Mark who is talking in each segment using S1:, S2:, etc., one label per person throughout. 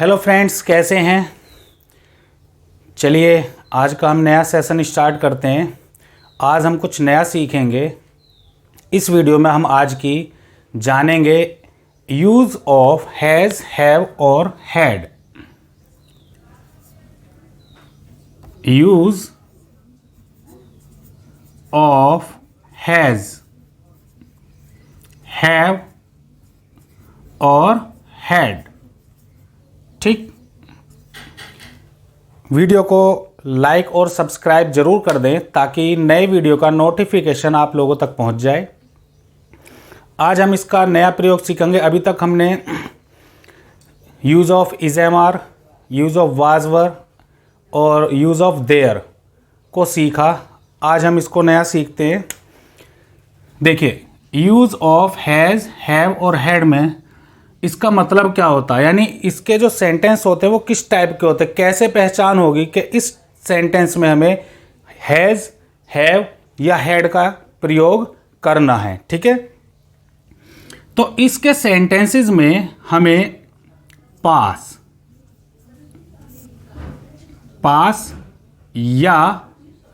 S1: Hello friends, कैसे हैं। चलिए आज का हम नया सेशन स्टार्ट करते हैं। आज हम कुछ नया सीखेंगे। इस वीडियो में हम आज की जानेंगे यूज़ ऑफ हैज़, हैव और had. Use of has, have और हैड। ठीक, वीडियो को लाइक और सब्सक्राइब जरूर कर दें ताकि नए वीडियो का नोटिफिकेशन आप लोगों तक पहुंच जाए। आज हम इसका नया प्रयोग सीखेंगे। अभी तक हमने use of is am are, use of was were और यूज़ ऑफ देयर को सीखा। आज हम इसको नया सीखते हैं। देखिए, यूज़ ऑफ हैज़, हैव और हैड में इसका मतलब क्या होता है, यानी इसके जो सेंटेंस होते हैं वो किस टाइप के होते हैं, कैसे पहचान होगी कि इस सेंटेंस में हमें हैज़, हैव या हैड का प्रयोग करना है। ठीक है, तो इसके सेंटेंसेस में हमें पास या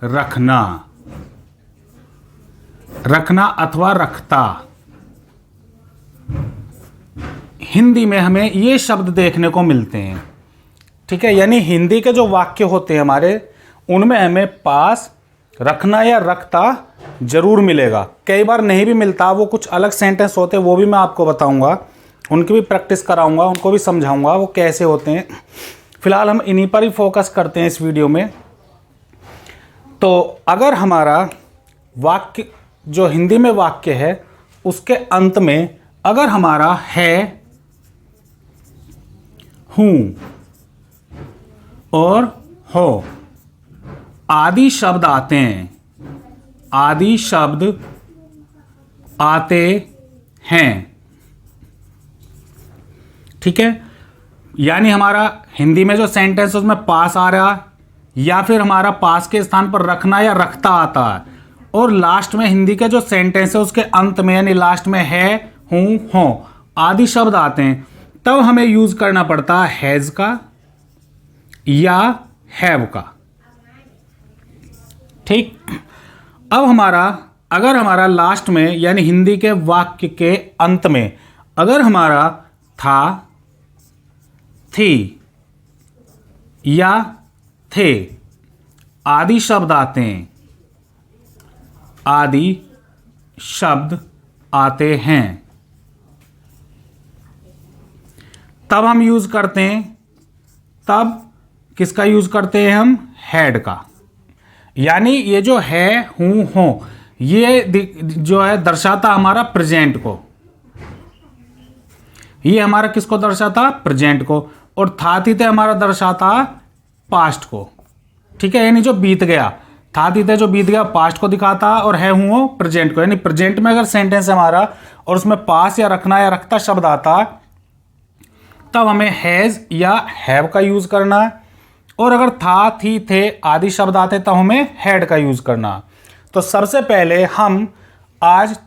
S1: रखना अथवा रखता, हिंदी में हमें ये शब्द देखने को मिलते हैं। ठीक है, यानी हिंदी के जो वाक्य होते हैं हमारे, उनमें हमें पास, रखना या रखता जरूर मिलेगा। कई बार नहीं भी मिलता, वो कुछ अलग सेंटेंस होते हैं, वो भी मैं आपको बताऊंगा, उनकी भी प्रैक्टिस कराऊंगा, उनको भी समझाऊंगा वो कैसे होते हैं। फिलहाल हम इन्हीं पर ही फोकस करते हैं इस वीडियो में। तो अगर हमारा वाक्य जो हिंदी में वाक्य है उसके अंत में अगर हमारा है, हूं और हो आदि शब्द आते हैं, आदि शब्द आते हैं। ठीक है, यानी हमारा हिंदी में जो सेंटेंस है उसमें पास आ रहा या फिर हमारा पास के स्थान पर रखना या रखता आता है, और लास्ट में हिंदी के जो सेंटेंस है उसके अंत में यानी लास्ट में है, हूं, हो आदि शब्द आते हैं, तब हमें यूज करना पड़ता है हैज का या हैव का। ठीक, अब अगर हमारा लास्ट में यानी हिंदी के वाक्य के अंत में अगर हमारा था, थी या थे आदि शब्द आते हैं, आदि शब्द आते हैं, तब हम यूज करते हैं, तब किसका यूज करते हैं हम, हैड का। यानी ये जो है, हूं, हो, ये जो है दर्शाता हमारा प्रेजेंट को, ये हमारा किसको दर्शाता, प्रेजेंट को, और था, थी, थे हमारा दर्शाता पास्ट को। ठीक है, यानी जो बीत गया, था, थी, थे जो बीत गया पास्ट को दिखाता, और है, हूं, हो प्रेजेंट को। यानी प्रेजेंट में अगर सेंटेंस है हमारा और उसमें पास या रखना या रखता शब्द आता, तब हमें हैज या हैव का यूज करना है, और अगर था, थी, थे आदि शब्द आते तब हमें हैड का यूज करना। तो सबसे पहले हम आज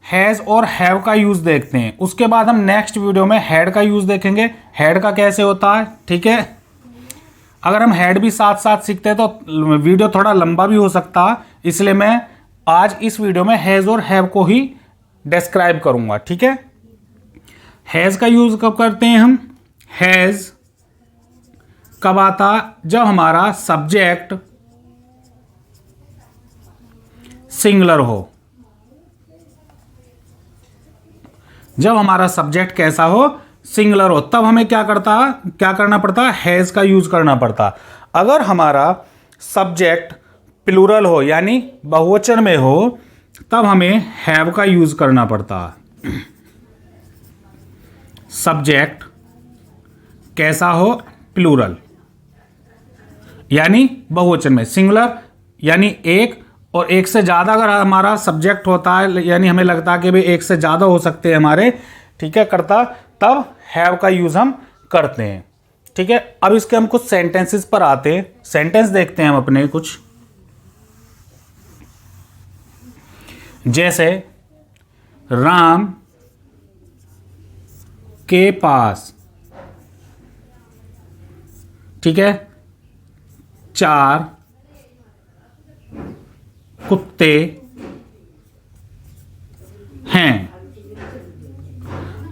S1: हैज और हैव का यूज देखते हैं, उसके बाद हम नेक्स्ट वीडियो में हैड का यूज देखेंगे, हैड का कैसे होता है। ठीक है, अगर हम हैड भी साथ साथ सीखते हैं तो वीडियो थोड़ा लंबा भी हो सकता है, इसलिए मैं आज इस वीडियो में हैज और हैव को ही डिस्क्राइब करूंगा। ठीक है, हैज का यूज कब करते हैं हम, हैज कब आता, जब हमारा सब्जेक्ट सिंगुलर हो, जब हमारा सब्जेक्ट कैसा हो, सिंगुलर हो, तब हमें क्या करना पड़ता, हैज का यूज करना पड़ता। अगर हमारा सब्जेक्ट प्लूरल हो यानी बहुवचन में हो, तब हमें हैव का यूज करना पड़ता। सब्जेक्ट कैसा हो, प्लूरल यानी बहुवचन में, सिंगुलर यानी एक, और एक से ज़्यादा अगर हमारा सब्जेक्ट होता है यानी हमें लगता है कि भाई एक से ज़्यादा हो सकते हैं हमारे, ठीक है, करता, तब हैव का यूज़ हम करते हैं। ठीक है, अब इसके हम कुछ सेंटेंसेस पर आते हैं, सेंटेंस देखते हैं हम अपने कुछ। जैसे राम के पास ठीक है, 4 कुत्ते हैं।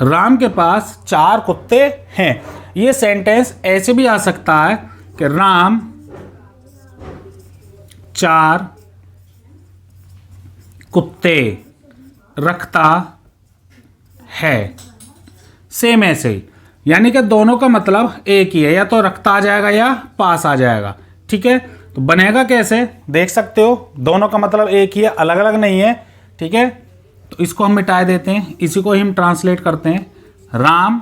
S1: राम के पास 4 कुत्ते हैं। ये सेंटेंस ऐसे भी आ सकता है कि राम 4 कुत्ते रखता है। सेम ऐसे ही, यानी कि दोनों का मतलब एक ही है, या तो रखता आ जाएगा या पास आ जाएगा। ठीक है, तो बनेगा कैसे देख सकते हो, दोनों का मतलब एक ही है, अलग अलग नहीं है। ठीक है, तो इसको हम मिटा देते हैं, इसी को ही हम ट्रांसलेट करते हैं। राम,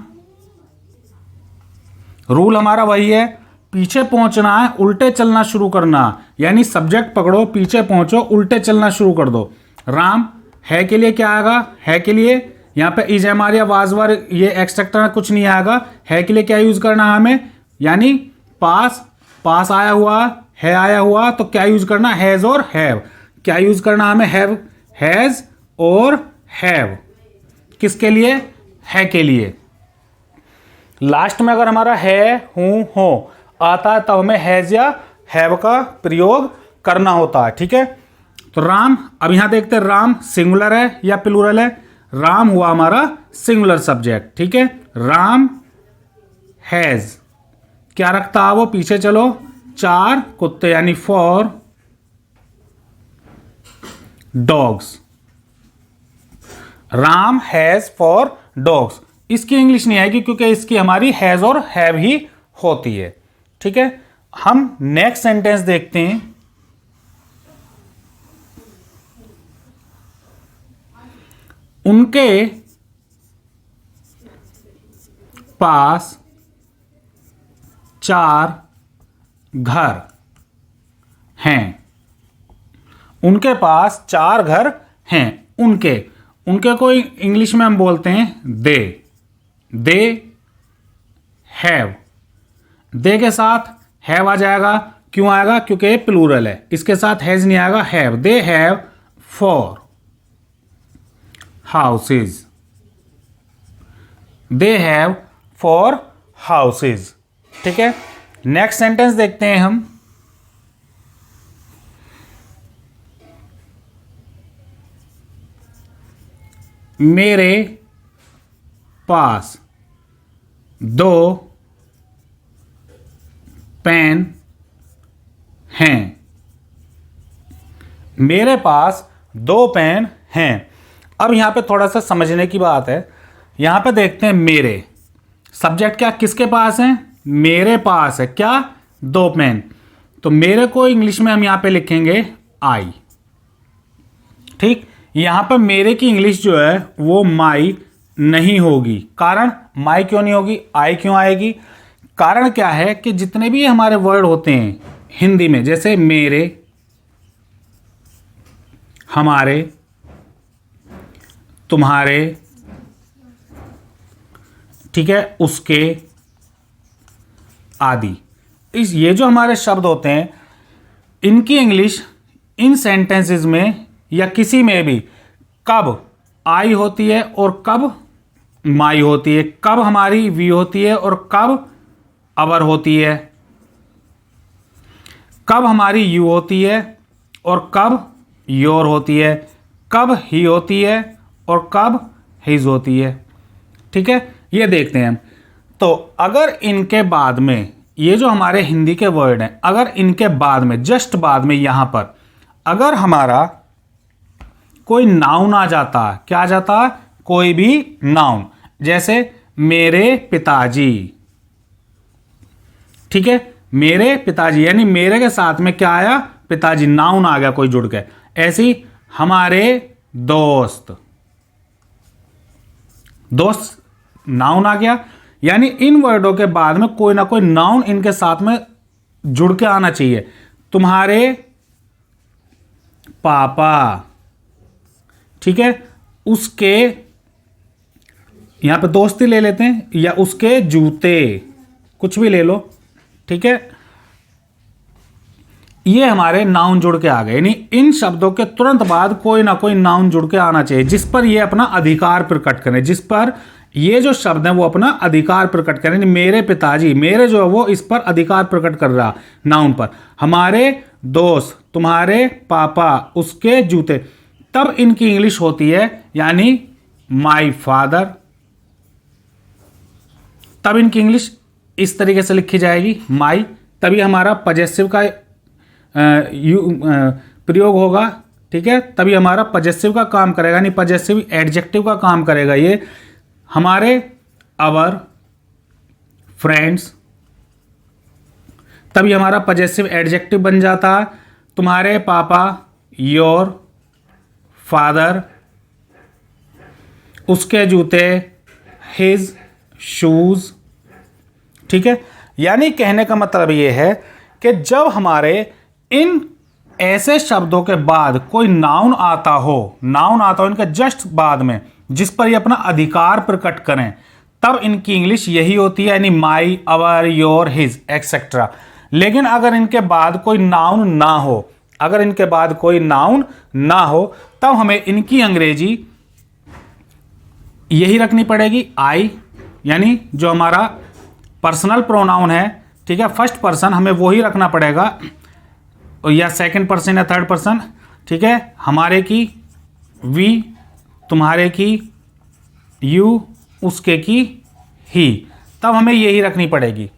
S1: रूल हमारा वही है, पीछे पहुंचना है, उल्टे चलना शुरू करना, यानी सब्जेक्ट पकड़ो, पीछे पहुंचो, उल्टे चलना शुरू कर दो। राम है के लिए क्या आएगा, है के लिए यहाँ पे इज हमारी वाज वर, ये एक्सट्रैक्टर कुछ नहीं आएगा। है के लिए क्या यूज करना है हमें, यानी पास, पास आया हुआ है, आया हुआ, तो क्या यूज करना, हैज और हैव। क्या यूज करना हमें, हैव, हैज और हैव। किसके लिए, है के लिए। लास्ट में अगर हमारा है, हूं, हो आता है तब हमें हैज या हैव का प्रयोग करना होता है। ठीक है, तो राम, अब यहां देखते हैं राम सिंगुलर है या प्लूरल है। राम हुआ हमारा सिंगुलर सब्जेक्ट। ठीक है, राम हैज, क्या रखता है वो, पीछे चलो, 4 कुत्ते, यानी 4 डॉग्स। Ram has 4 dogs. इसकी इंग्लिश नहीं आएगी क्योंकि इसकी हमारी हैज और हैव ही होती है। ठीक है, हम नेक्स्ट सेंटेंस देखते हैं। उनके पास 4 घर हैं। उनके पास 4 घर हैं। उनके, उनके को इंग्लिश में हम बोलते हैं दे। दे हैव, दे के साथ हैव आ जाएगा। क्यों आएगा, क्योंकि ये प्लूरल है, इसके साथ हैज नहीं आएगा, have. They have 4 houses. They have 4 houses. ठीक है, नेक्स्ट सेंटेंस देखते हैं हम। मेरे पास 2 पेन हैं। मेरे पास 2 पेन हैं। अब यहां पे थोड़ा सा समझने की बात है। यहां पे देखते हैं मेरे, सब्जेक्ट क्या किसके पास है, मेरे पास है क्या, 2 पेन। तो मेरे को इंग्लिश में हम यहां पे लिखेंगे आई। ठीक, यहां पर मेरे की इंग्लिश जो है वो माई नहीं होगी। कारण, माई क्यों नहीं होगी, आई क्यों आएगी। कारण क्या है कि जितने भी हमारे वर्ड होते हैं हिंदी में, जैसे मेरे, हमारे, तुम्हारे, ठीक है, उसके आदि, इस ये जो हमारे शब्द होते हैं, इनकी इंग्लिश इन सेंटेंसेस में या किसी में भी कब आई होती है और कब माई होती है, कब हमारी वी होती है और कब अवर होती है, कब हमारी यू होती है और कब योर होती है, कब ही होती है और कब हिज होती है। ठीक है, ये देखते हैं हम। तो अगर इनके बाद में ये जो हमारे हिंदी के वर्ड हैं, अगर इनके बाद में, जस्ट बाद में, यहां पर अगर हमारा कोई नाउन आ जाता, क्या आ जाता, कोई भी नाउन, जैसे मेरे पिताजी। ठीक है, मेरे पिताजी, यानी मेरे के साथ में क्या आया, पिताजी, नाउन आ गया कोई जुड़ के। ऐसे ही हमारे दोस्त, दोस्त नाउन आ गया। यानी इन वर्डों के बाद में कोई ना कोई नाउन इनके साथ में जुड़ के आना चाहिए। तुम्हारे पापा, ठीक है, उसके, यहां पे दोस्ती ले लेते हैं, या उसके जूते, कुछ भी ले लो। ठीक है, ये हमारे नाउन जुड़ के आ गए। यानी इन शब्दों के तुरंत बाद कोई ना कोई नाउन जुड़ के आना चाहिए, जिस पर ये अपना अधिकार प्रकट करें, जिस पर ये जो शब्द है वो अपना अधिकार प्रकट करें, यानी मेरे पिताजी, मेरे जो है वो इस पर अधिकार प्रकट कर रहा, नाउन पर। हमारे दोस्त, तुम्हारे पापा, उसके जूते, तब इनकी इंग्लिश होती है यानी माई फादर। तब इनकी इंग्लिश इस तरीके से लिखी जाएगी माई, तभी हमारा पजेसिव का प्रयोग होगा, ठीक है, तभी हमारा पजेसिव का काम करेगा, यानी पजेसिव एडजेक्टिव का काम करेगा ये। हमारे अवर फ्रेंड्स, तभी हमारा पजेसिव एडजेक्टिव बन जाता। तुम्हारे पापा, योर फादर, उसके जूते, हिज शूज, ठीक है। यानी कहने का मतलब ये है कि जब हमारे इन ऐसे शब्दों के बाद कोई नाउन आता हो इनके जस्ट बाद में, जिस पर ये अपना अधिकार प्रकट करें, तब इनकी इंग्लिश यही होती है, यानी माई, अवर, योर, हिज एक्सेट्रा। लेकिन अगर इनके बाद कोई नाउन ना हो, तब हमें इनकी अंग्रेजी यही रखनी पड़ेगी आई, यानी जो हमारा पर्सनल प्रोनाउन है, ठीक है, फर्स्ट पर्सन हमें वही रखना पड़ेगा, या सेकंड पर्सन या थर्ड पर्सन, ठीक है। हमारे की वी, तुम्हारे की यू, उसके की ही, तब हमें यही रखनी पड़ेगी,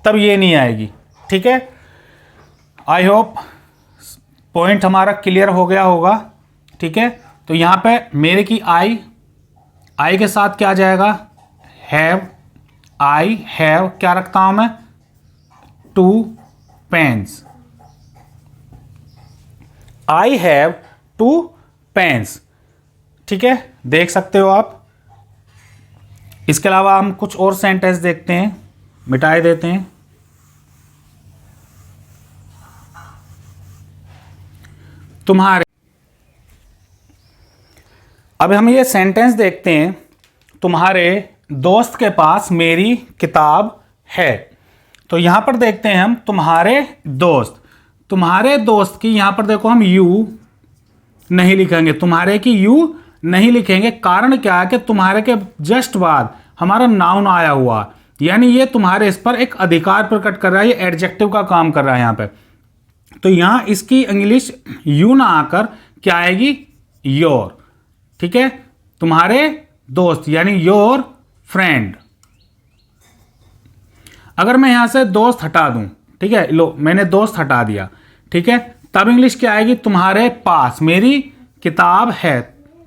S1: तब ये नहीं आएगी, ठीक है। आई होप पॉइंट हमारा क्लियर हो गया होगा, ठीक है। तो यहाँ पे मेरे की आई के साथ क्या आ जाएगा, हैव, आई हैव क्या रखता हूं मैं, 2 पेन्स, आई हैव 2 पेन्स, ठीक है, देख सकते हो आप। इसके अलावा हम कुछ और सेंटेंस देखते हैं, मिटाए देते हैं। तुम्हारे, अब हम ये सेंटेंस देखते हैं, तुम्हारे दोस्त के पास मेरी किताब है। तो यहां पर देखते हैं हम तुम्हारे दोस्त की, यहां पर देखो हम यू नहीं लिखेंगे, तुम्हारे की यू नहीं लिखेंगे। कारण क्या है कि तुम्हारे के जस्ट बाद हमारा नाउन आया हुआ, यानी ये तुम्हारे इस पर एक अधिकार प्रकट कर रहा है, ये एडजेक्टिव का काम कर रहा है यहां पे। तो यहां इसकी इंग्लिश यू ना आकर क्या आएगी, योर, ठीक है। तुम्हारे दोस्त यानी योर फ्रेंड। अगर मैं यहां से दोस्त हटा दूं, ठीक है, लो मैंने दोस्त हटा दिया, ठीक है, तब इंग्लिश क्या आएगी, तुम्हारे पास मेरी किताब है,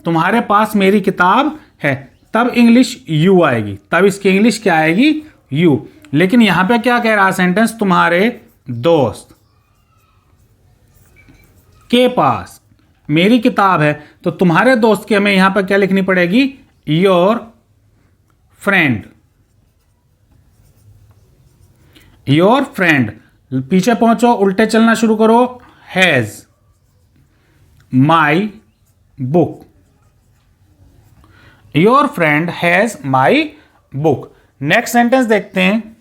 S1: तुम्हारे पास मेरी किताब है, तब इंग्लिश यू आएगी, तब इसकी इंग्लिश क्या आएगी, यू। लेकिन यहां पे क्या कह रहा है सेंटेंस, तुम्हारे दोस्त के पास मेरी किताब है, तो तुम्हारे दोस्त की हमें यहां पर क्या लिखनी पड़ेगी, योर फ्रेंड, योर फ्रेंड। पीछे पहुंचो, उल्टे चलना शुरू करो, has my book, your friend has my book. Next sentence देखते हैं,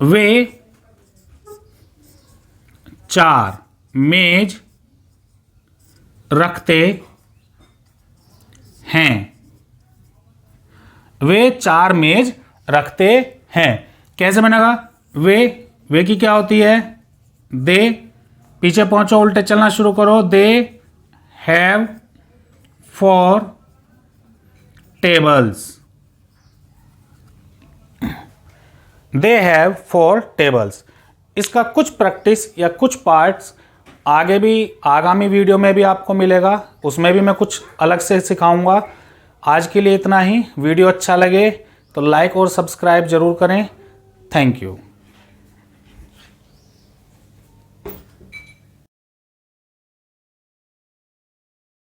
S1: वे 4 मेज रखते हैं, वे 4 मेज रखते हैं। कैसे बनेगा, वे की क्या होती है, दे, पीछे पहुंचो उल्टे चलना शुरू करो, they have 4 tables, they have 4 tables. इसका कुछ प्रैक्टिस या कुछ पार्ट्स आगे भी आगामी वीडियो में भी आपको मिलेगा, उसमें भी मैं कुछ अलग से सिखाऊंगा। आज के लिए इतना ही। वीडियो अच्छा लगे तो लाइक और सब्सक्राइब जरूर करें। Thank you.